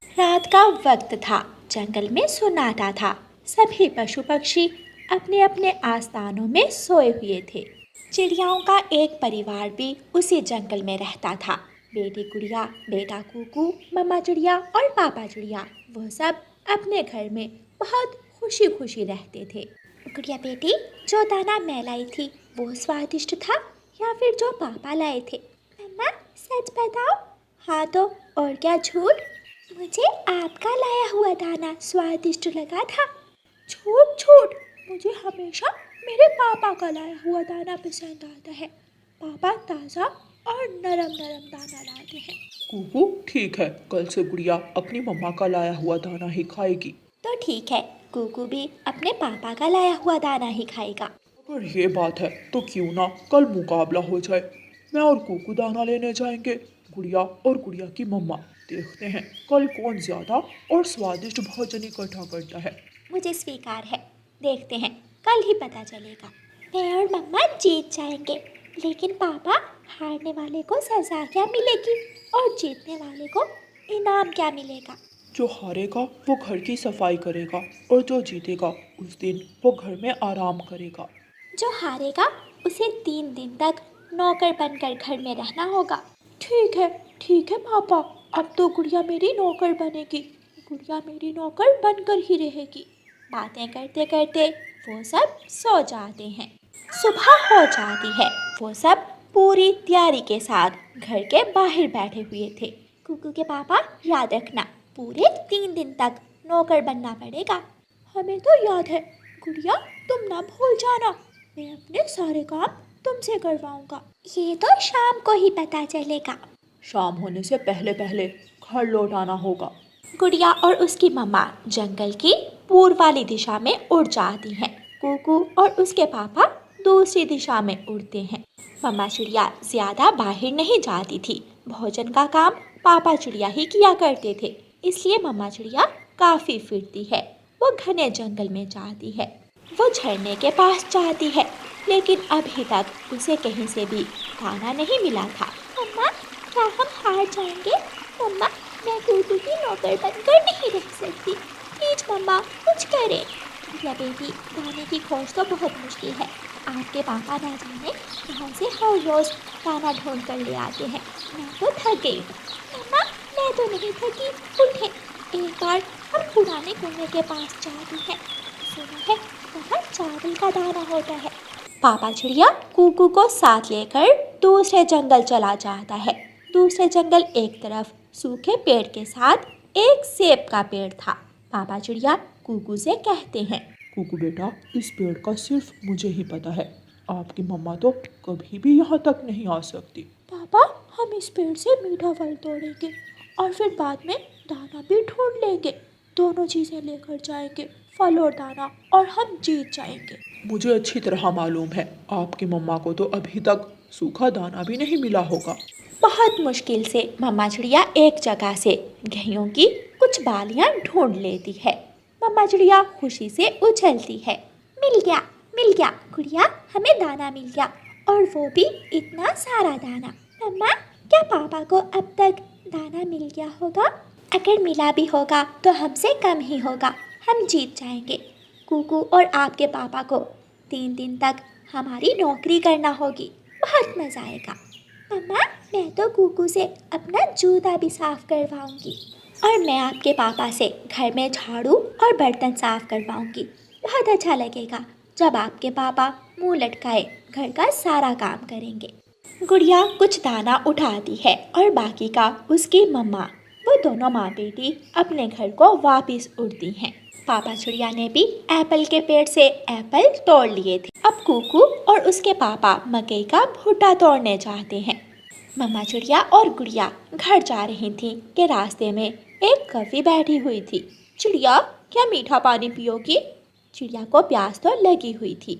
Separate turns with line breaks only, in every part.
रात का वक्त था। जंगल में सन्नाटा था। सभी पशु पक्षी अपने अपने आस्थानों में सोए हुए थे। चिड़ियाओं का एक परिवार भी उसी जंगल में रहता था। बेटी गुड़िया, बेटा कूकू, मम्मा चिड़िया और पापा चिड़िया, वो सब अपने घर में बहुत खुशी खुशी रहते थे। गुड़िया बेटी, जो दाना मैं लाई थी वो स्वादिष्ट था या फिर जो पापा लाए थे? मम्मा, सच बताओ। हाँ तो और क्या झूठ? मुझे आपका लाया हुआ दाना स्वादिष्ट लगा था। झूठ झूठ, मुझे हमेशा मेरे पापा का लाया हुआ दाना पसंद आता है। पापा ताज़ा और नरम नरम दाना लाते हैं।
कुकू, ठीक है, कल से गुड़िया अपनी मम्मा का लाया हुआ दाना ही खाएगी।
तो ठीक है, कूकू भी अपने पापा का लाया हुआ दाना ही खाएगा।
अगर ये बात है तो क्यों ना कल मुकाबला हो जाए। मैं और कुकू दाना लेने जाएंगे, गुड़िया और गुड़िया की मम्मा। देखते हैं कल कौन ज्यादा और स्वादिष्ट भोजन इकट्ठा करता है।
मुझे स्वीकार है। देखते हैं, कल ही पता चलेगा। मैं और मम्मा जीत जाएंगे, लेकिन पापा, हारने वाले को सजा क्या मिलेगी और जीतने वाले को इनाम क्या मिलेगा?
जो हारेगा वो घर की सफाई करेगा और जो जीतेगा उस दिन वो घर में आराम करेगा।
जो हारेगा उसे 3 दिन तक नौकर बनकर घर में रहना होगा। ठीक है पापा, अब तो गुड़िया मेरी नौकर बनेगी। गुड़िया मेरी नौकर बनकर ही रहेगी। बातें करते करते वो सब सो जाते हैं। सुबह हो जाती है। वो सब पूरी तैयारी के साथ घर के बाहर बैठे हुए थे। कुकू के पापा, याद रखना, पूरे 3 दिन तक नौकर बनना पड़ेगा। हमें तो याद है गुड़िया, तुम ना भूल जाना। मैं अपने सारे काम तुमसे करवाऊंगा। ये तो शाम को ही पता चलेगा।
शाम होने से पहले पहले घर लौट आना होगा।
गुड़िया और उसकी मम्मा जंगल की पूर्व वाली दिशा में उड़ जाती हैं। कुकू और उसके पापा दूसरी दिशा में उड़ते हैं। मम्मा चिड़िया ज्यादा बाहर नहीं जाती थी। भोजन का काम पापा चिड़िया ही किया करते थे, इसलिए मम्मा चिड़िया काफी फिरती है। वो घने जंगल में जाती है। वो झरने के पास जाती है, लेकिन अभी तक उसे कहीं से भी दाना नहीं मिला था। मम्मा, क्या हम हार जाएंगे? मम्मा, मैं कूकू की नौकर बनकर नहीं रह सकती। प्लीज मम्मा, कुछ करें। या बेटी, दाने की खोज तो बहुत मुश्किल है। आपके पापा ना जाने कहाँ से हर रोज दाना ढूंढ कर ले आते हैं। मैं तो थक गई हूँ। मम्मा, मैं तो नहीं थकी। उठे, एक बार हम पुराने कुएं के पास जाते हैं। सुना है वहाँ चावल का दाना होता है। पापा चिड़िया कूकू को साथ लेकर दूसरे जंगल चला जाता है। दूसरे जंगल एक तरफ सूखे पेड़ के साथ एक सेब का पेड़ था। पापा चिड़िया कूकू से कहते हैं,
कुकू बेटा, इस पेड़ का सिर्फ मुझे ही पता है। आपकी मम्मा तो कभी भी यहाँ तक नहीं आ सकती।
पापा, हम इस पेड़ से मीठा फल तोड़ेंगे और फिर बाद में दाना भी ढूंढ लेंगे। दोनों चीजें लेकर जाएंगे, फल और दाना, और हम जीत जाएंगे।
मुझे अच्छी तरह मालूम है, आपकी मम्मा को तो अभी तक सूखा दाना भी नहीं मिला होगा।
बहुत मुश्किल से मम्मा चिड़िया एक जगह से गेहूं की कुछ बालियां ढूंढ लेती है। मम्मा चिड़िया खुशी से उछलती है। मिल गया, मिल गया गुड़िया, हमें दाना मिल गया, और वो भी इतना सारा दाना। मम्मा, क्या पापा को अब तक दाना मिल गया होगा? अगर मिला भी होगा तो हमसे कम ही होगा। हम जीत जाएंगे। कूकू और आपके पापा को 3 दिन तक हमारी नौकरी करना होगी। बहुत मज़ा आएगा। मम्मा, मैं तो कूकू से अपना जूता भी साफ करवाऊंगी, और मैं आपके पापा से घर में झाड़ू और बर्तन साफ करवाऊंगी। बहुत अच्छा लगेगा जब आपके पापा मुंह लटकाए घर का सारा काम करेंगे। गुड़िया कुछ दाना उठाती है और बाकी का उसकी मम्मा, वो दोनों माँ बेटी अपने घर को वापस उड़ती हैं। पापा चिड़िया ने भी एप्पल के पेड़ से एप्पल तोड़ लिए थे। अब कूकू और उसके पापा मकई का भुट्टा तोड़ने जाते हैं। मम्मा चिड़िया और गुड़िया घर जा रही थी कि रास्ते में एक कौवी बैठी हुई थी। चिड़िया, क्या मीठा पानी पियोगी? चिड़िया को प्यास तो लगी हुई थी।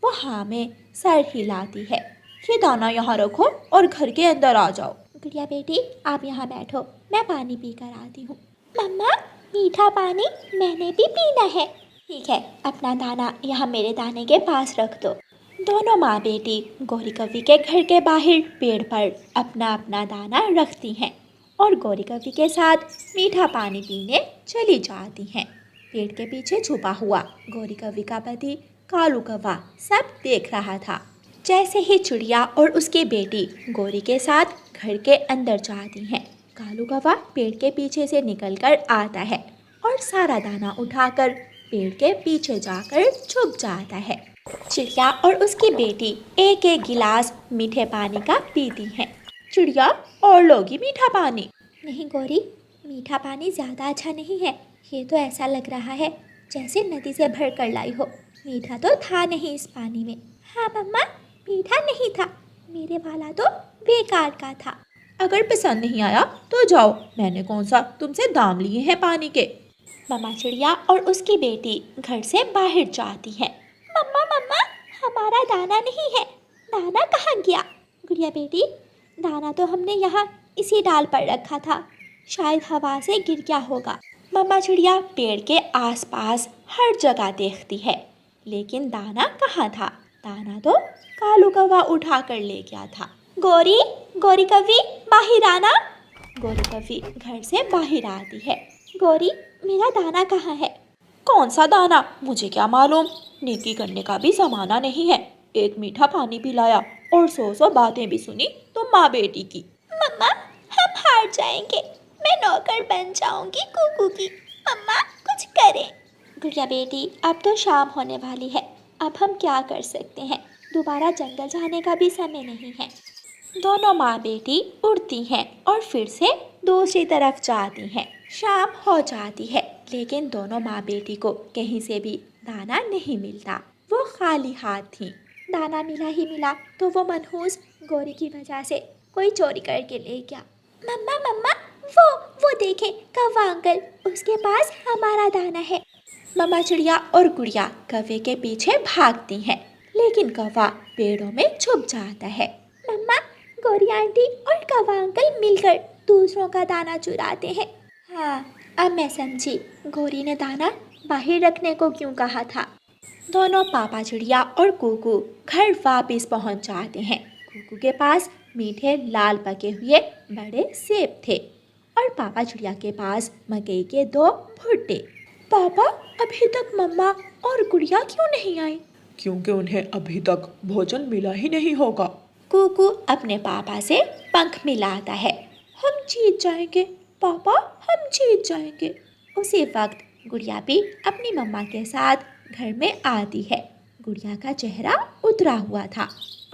वो हाँ में सर हिलाती है। ये दाना यहाँ रखो और घर के अंदर आ जाओ। गुड़िया बेटी, आप यहाँ बैठो, मैं पानी पी कर आती हूँ। मम्मा, मीठा पानी मैंने भी पीना है। ठीक है, अपना दाना यहाँ मेरे दाने के पास रख दो। दोनों माँ बेटी गोरी कौवी के घर के बाहर पेड़ पर अपना अपना दाना रखती हैं। और गौरी कवि के साथ मीठा पानी पीने चली जाती हैं। पेड़ के पीछे छुपा हुआ गौरी कवि का पति कालू कौवा सब देख रहा था। जैसे ही चिड़िया और उसकी बेटी गौरी के साथ घर के अंदर जाती हैं, कालू कौवा पेड़ के पीछे से निकलकर आता है और सारा दाना उठाकर पेड़ के पीछे जाकर छुप जाता है। चिड़िया और उसकी बेटी एक एक गिलास मीठे पानी का पीती हैं। चिड़िया, और लोगी मीठा पानी? नहीं गौरी, मीठा पानी ज़्यादा अच्छा नहीं है। ये तो ऐसा लग रहा है जैसे नदी से भर कर लाई हो। मीठा तो था नहीं इस पानी में। हाँ मम्मा, मीठा नहीं था, मेरे वाला तो बेकार का था। अगर पसंद नहीं आया तो जाओ, मैंने कौन सा तुमसे दाम लिए हैं पानी के। मम्मा चिड़िया और उसकी बेटी घर से बाहर जाती है। मम्मा मम्मा, हमारा दाना नहीं है। दाना कहाँ गया? गुड़िया बेटी, दाना तो हमने यहाँ इसी डाल पर रखा था, शायद हवा से गिर गया होगा। मम्मा चिड़िया पेड़ के आसपास हर जगह देखती है, लेकिन दाना कहाँ था? दाना तो कालू कौवा उठा कर ले गया था। गौरी, गौरी कवि, बाहर आना। गौरी कवि घर से बाहर आती है। गौरी, मेरा दाना कहाँ है? कौन सा दाना? मुझे क्या मालूम, नेकी करने का भी जमाना नहीं है। एक मीठा पानी पिलाया और 100 बातें भी सुनी तुम माँ बेटी की। मम्मा, हम हार जाएंगे, मैं नौकर बन जाऊंगी कुकू की। मम्मा कुछ करें। गुड़िया बेटी, अब तो शाम होने वाली है, अब हम क्या कर सकते हैं? दोबारा जंगल जाने का भी समय नहीं है। दोनों माँ बेटी उड़ती हैं और फिर से दूसरी तरफ जाती हैं। शाम हो जाती है, लेकिन दोनों माँ बेटी को कहीं से भी दाना नहीं मिलता। वो खाली हाथ थीं। दाना मिला ही मिला तो वो मनहूस गौरी की वजह से कोई चोरी करके ले गया। मम्मा मम्मा, वो देखें कौवा अंकल, उसके पास हमारा दाना है। मम्मा चिड़िया और गुड़िया कौवे के पीछे भागती हैं, लेकिन कौवा पेड़ों में छुप जाता है। मम्मा, गौरी आंटी और कौवा अंकल मिलकर दूसरों का दाना चुराते हैं। हाँ, अब मैं समझी गौरी ने दाना बाहर रखने को क्यों कहा था। दोनों पापा चिड़िया और कुकू घर वापस पहुंच जाते हैं। कुकू के पास मीठे लाल पके हुए बड़े सेब थे और पापा चिड़िया के पास मकई के 2 भुट्टे। पापा, अभी तक मम्मा और गुड़िया क्यों नहीं आई?
क्योंकि उन्हें अभी तक भोजन मिला ही नहीं होगा।
कुकू अपने पापा से पंख मिलाता है। हम जीत जाएंगे पापा, हम जीत जाएंगे। उसी वक्त गुड़िया भी अपनी मम्मा के साथ घर में आती है। गुड़िया का चेहरा उतरा हुआ था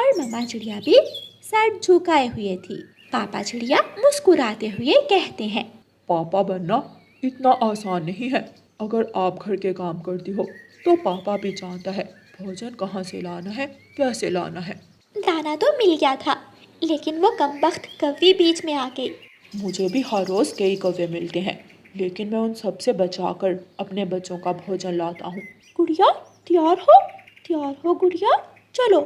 और मम्मा चिड़िया भी सर झुकाए हुए थी। पापा चिड़िया मुस्कुराते हुए कहते हैं,
पापा बनना इतना आसान नहीं है। अगर आप घर के काम करती हो तो पापा भी जानता है भोजन कहाँ से लाना है, कैसे लाना है।
दाना तो मिल गया था, लेकिन वो कमबख्त कौवी बीच में आ गई।
मुझे भी हर रोज़ कई कौवे मिलते हैं, लेकिन मैं उन सब से बचाकर अपने बच्चों का भोजन लाता हूँ।
गुड़िया, तैयार हो गुड़िया, चलो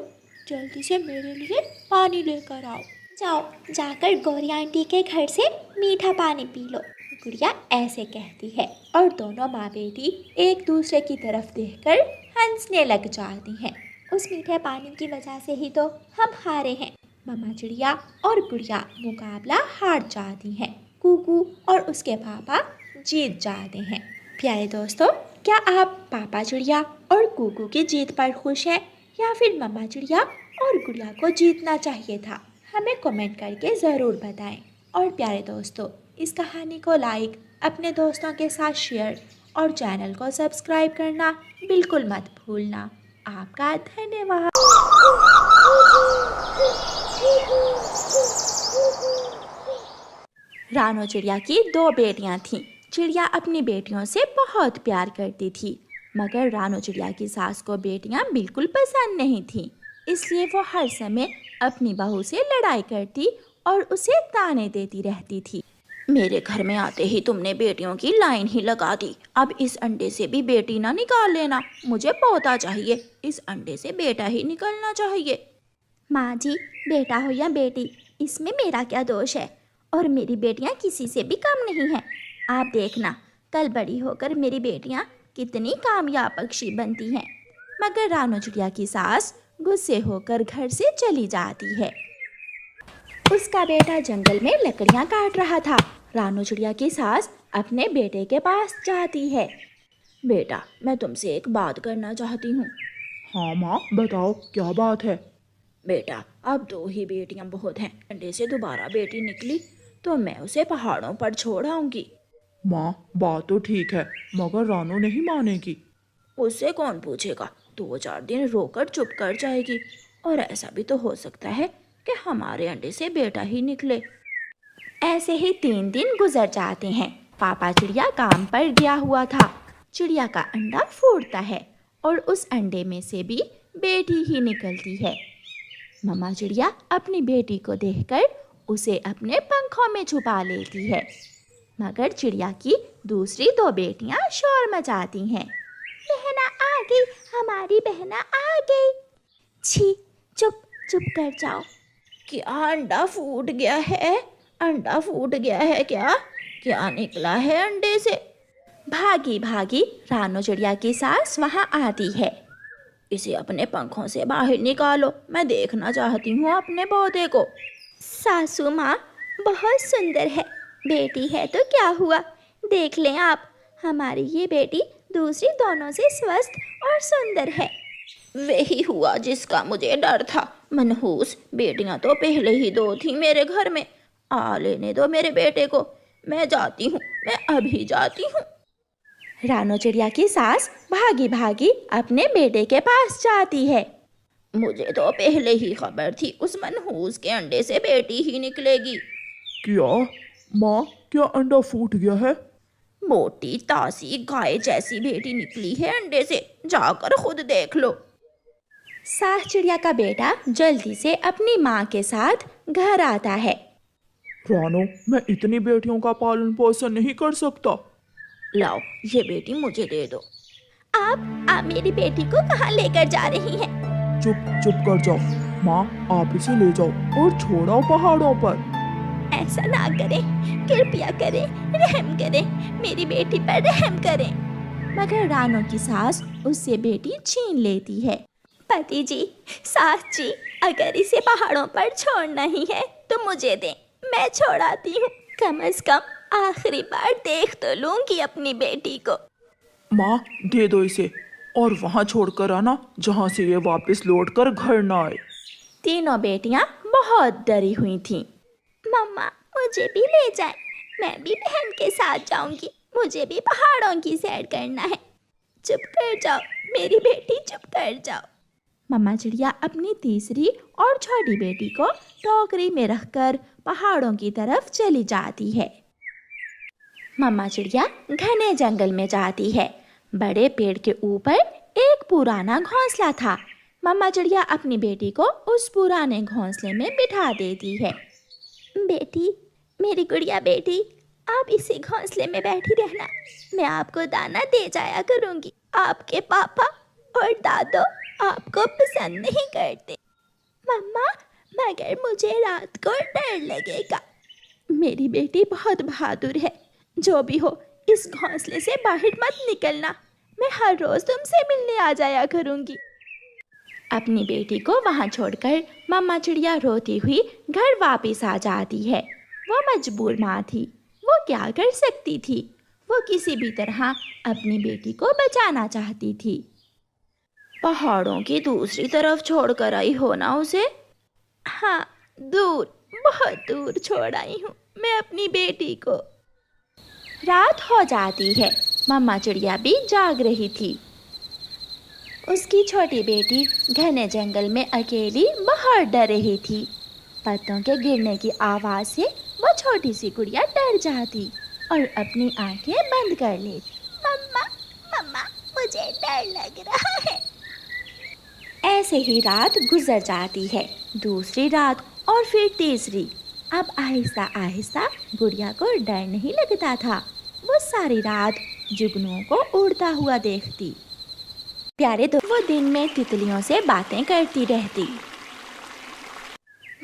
जल्दी से मेरे लिए पानी लेकर आओ। जाओ, जाकर गौरी आंटी के घर से मीठा पानी पी लो। गुड़िया ऐसे कहती है और दोनों माँ बेटी एक दूसरे की तरफ देखकर हंसने लग जाती हैं। उस मीठे पानी की वजह से ही तो हम हारे हैं। मम्मा चिड़िया और गुड़िया मुकाबला हार जाती हैं। कुकू और उसके पापा जीत जाते हैं। प्यारे दोस्तों, क्या आप पापा चिड़िया और कुकू की जीत पर खुश हैं या फिर मम्मा चिड़िया और गुड़िया को जीतना चाहिए था? हमें कमेंट करके ज़रूर बताएं। और प्यारे दोस्तों, इस कहानी को लाइक, अपने दोस्तों के साथ शेयर और चैनल को सब्सक्राइब करना बिल्कुल मत भूलना। आपका धन्यवाद। रानो चिड़िया की 2 बेटियां थीं। चिड़िया अपनी बेटियों से बहुत प्यार करती थी, मगर रानो चिड़िया की सास को बेटियां बिल्कुल पसंद नहीं थीं। इसलिए वो हर समय अपनी बहू से लड़ाई करती और उसे ताने देती रहती थी। मेरे घर में आते ही तुमने बेटियों की लाइन ही लगा दी। अब इस अंडे से भी बेटी ना निकाल लेना, मुझे पोता चाहिए। इस अंडे से बेटा ही निकलना चाहिए। माँ जी, बेटा हो या बेटी, इसमें मेरा क्या दोष है? और मेरी बेटियाँ किसी से भी कम नहीं हैं। आप देखना, कल बड़ी होकर मेरी बेटियाँ कितनी कामयाब पक्षी बनती हैं। मगर रानो चिड़िया की सास गुस्से होकर घर से चली जाती है। उसका बेटा जंगल में लकड़ियां काट रहा था। रानू चिड़िया की सास अपने बेटे के पास जाती है। बेटा, मैं तुमसे एक बात करना चाहती हूँ।
हाँ माँ, बताओ क्या बात है।
बेटा, अब 2 ही बेटियां बहुत हैं। अंडे से दोबारा बेटी निकली तो मैं उसे पहाड़ों पर छोड़ आऊंगी।
माँ, बात तो ठीक है, मगर रानू नहीं मानेगी।
उससे कौन पूछेगा, 2-4 दिन रोकर चुप कर जाएगी। और ऐसा भी तो हो सकता है कि हमारे अंडे से बेटा ही निकले। ऐसे ही 3 दिन गुजर जाते हैं। पापा चिड़िया काम पर गया हुआ था। चिड़िया का अंडा फूटता है और उस अंडे में से भी बेटी ही निकलती है। मम्मा चिड़िया अपनी बेटी को देखकर उसे अपने पंखों में छुपा लेती है, मगर चिड़िया की दूसरी 2 बेटियां शोर मचाती हैं। बहना आ गई, हमारी बहना आ गई। छी, चुप चुप कर जाओ। क्या अंडा फूट गया है? अंडा फूट गया है क्या? क्या निकला है अंडे से? भागी भागी रानू चिड़िया की सास वहां आती है। इसे अपने पंखों से बाहर निकालो, मैं देखना चाहती हूँ अपने पौधे को। सासू माँ, बहुत सुंदर है, बेटी है तो क्या हुआ, देख लें आप, हमारी ये बेटी दूसरी दोनों से स्वस्थ और सुंदर है। वही हुआ जिसका मुझे डर था। मनहूस, बेटियां तो पहले ही 2 थी मेरे घर में। आ लेने दो मेरे बेटे को, मैं जाती हूँ, मैं अभी जाती हूँ। रानू चिड़िया की सास भागी भागी अपने बेटे के पास जाती है। मुझे तो पहले ही खबर थी उस मनहूस के अंडे से बेटी ही निकलेगी।
क्या माँ, क्या अंडा फूट गया है?
मोटी तासी गाय जैसी बेटी निकली है अंडे से, जाकर खुद देख लो। सास चिड़िया का बेटा जल्दी से अपनी माँ के साथ घर आता है।
रानू, मैं इतनी बेटियों का पालन पोषण नहीं कर सकता।
लाओ, ये बेटी मुझे दे दो। आप मेरी बेटी को कहाँ लेकर जा रही हैं?
चुप चुप कर जाओ। माँ, आप इसे ले जाओ और छोड़ाओ पहाड़ों पर।
ऐसा ना करें, कृपया करें, रहम करें, मेरी बेटी पर रहम करें। मगर रानू की सास उससे बेटी छीन लेती है। पति जी, सास जी, अगर इसे पहाड़ों पर छोड़ना ही है तो मुझे दें, मैं छोड़ाती हूँ। कम से कम आखिरी बार देख तो लूंगी अपनी बेटी को।
माँ, दे दो इसे और वहाँ छोड़कर आना जहाँ से ये वापस लौटकर घर न आए।
तीनों बेटियां बहुत डरी हुई थीं। मम्मा, मुझे भी ले जाएं, मैं भी बहन के साथ जाऊंगी, मुझे भी पहाड़ों की सैर करना है। चुप कर जाओ मेरी बेटी, चुप कर जाओ। मम्मा चिड़िया अपनी तीसरी और छोटी बेटी को टोकरी में रखकर पहाड़ों की तरफ चली जाती है। मम्मा चिड़िया घने जंगल में जाती है। बड़े पेड़ के ऊपर एक पुराना घोंसला था। मम्मा चिड़िया अपनी बेटी को उस पुराने घोंसले में बिठा देती है। बेटी, मेरी गुड़िया बेटी, आप इसी घोंसले में बैठी रहना, मैं आपको दाना दे जाया करूंगी। आपके पापा और दादो आपको पसंद नहीं करते। मम्मा, मगर मुझे रात को डर लगेगा। मेरी बेटी बहुत बहादुर है, जो भी हो इस घोंसले से बाहर मत निकलना, मैं हर रोज तुमसे मिलने आ जाया करूंगी। अपनी बेटी को वहां छोड़कर मम्मा चिड़िया रोती हुई घर वापस आ जाती है। वो मजबूर माँ थी, वो क्या कर सकती थी? वो किसी भी तरह अपनी बेटी को बचाना चाहती थी। पहाड़ों की दूसरी तरफ छोड़कर आई हो ना उसे? हाँ, दूर, बहुत दूर छोड़ आई हूँ मैं अपनी बेटी को। रात हो जाती है। मम्मा चिड़िया भी जाग रही थी। उसकी छोटी बेटी घने जंगल में अकेली बहुत डर रही थी। पत्तों के गिरने की आवाज़ से वो छोटी सी गुड़िया डर जाती और अपनी आंखें बंद कर लेती। मम्मा, मम्मा, मुझे डर लग रहा है। ऐसे ही रात गुजर जाती है, दूसरी रात और फिर तीसरी। अब आहिस्ता आहिस्ता गुड़िया को डर नहीं लगता था। वो सारी रात जुगनुओं को उड़ता हुआ देखती। प्यारे दोस्त, वो दिन में तितलियों से बातें करती रहती।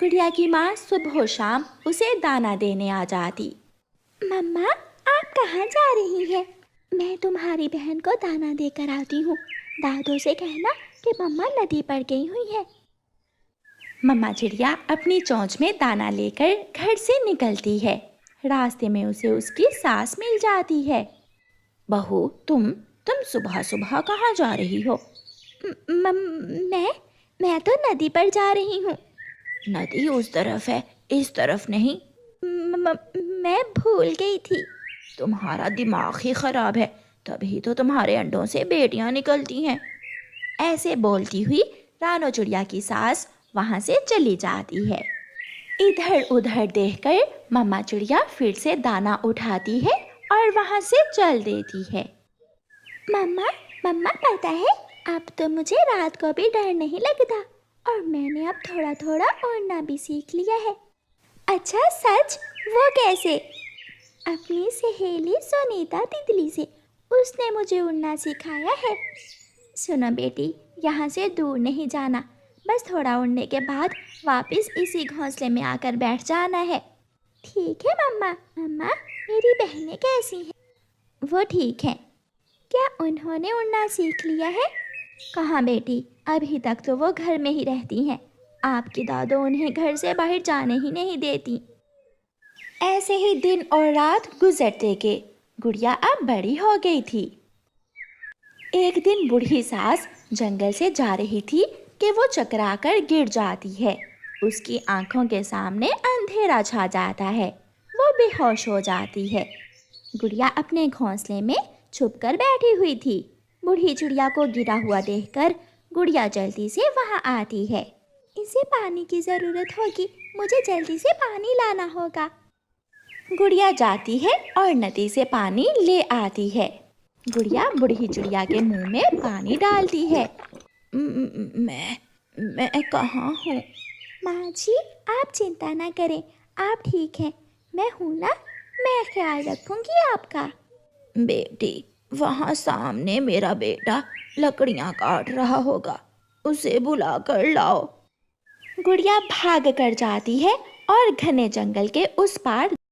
गुड़िया की माँ सुबह शाम उसे दाना देने आ जाती। मम्मा, आप कहाँ जा रही हैं? मैं तुम्हारी बहन को दाना देकर आती हूँ। दादो से कहना कि मम्मा नदी पर गई हुई है। मम्मा चिड़िया अपनी चोंच में दाना लेकर घर से निकलती है। रास्ते में उसे उसकी सास मिल जाती है। बहू, तुम सुबह सुबह कहाँ जा रही हो? मैं तो नदी पर जा रही हूँ। नदी उस तरफ है, इस तरफ नहीं। मैं भूल गई थी। तुम्हारा दिमाग ही खराब है, तभी तो तुम्हारे अंडों से बेटियां निकलती हैं। ऐसे बोलती हुई रानो चिड़िया की सास वहाँ से चली जाती है। इधर उधर देखकर मम्मा चिड़िया फिर से दाना उठाती है और वहाँ से चल देती है। मम्मा पता है, अब तो मुझे रात को भी डर नहीं लगता और मैंने अब थोड़ा थोड़ा उड़ना भी सीख लिया है। अच्छा सच? वो कैसे? अपनी सहेली सुनीता तितली से। उसने मुझे उड़ना सिखाया है। सुनो बेटी, यहाँ से दूर नहीं जाना, बस थोड़ा उड़ने के बाद वापस इसी घोंसले में आकर बैठ जाना है। ठीक है मम्मा। मम्मा, मेरी बहनें कैसी हैं? वो ठीक हैं। क्या उन्होंने उड़ना सीख लिया है? कहाँ बेटी, अभी तक तो वो घर में ही रहती हैं। आपकी दादो उन्हें घर से बाहर जाने ही नहीं देती। ऐसे ही दिन और रात गुजरते गए। गुड़िया अब बड़ी हो गई थी। एक दिन बूढ़ी सास जंगल से जा रही थी कि वो चकराकर गिर जाती है। उसकी आंखों के सामने अंधेरा छा जाता है। वो बेहोश हो जाती है। गुड़िया अपने घोंसले में छुपकर बैठी हुई थी। बूढ़ी चिड़िया को गिरा हुआ देखकर गुड़िया जल्दी से वहाँ आती है। इसे पानी की ज़रूरत होगी, मुझे जल्दी से पानी लाना होगा। गुड़िया जाती है और नदी से पानी ले आती है। गुड़िया बूढ़ी चिड़िया के मुंह में पानी डालती है। मैं कहाँ हूँ? माँ जी, आप चिंता ना करें, आप ठीक हैं। मैं हूँ ना, मैं ख्याल रखूँगी आपका। बेटी, वहाँ सामने मेरा बेटा लकड़ियाँ काट रहा होगा, उसे बुला कर लाओ। गुड़िया भाग कर जाती है और घने जंगल के उस पार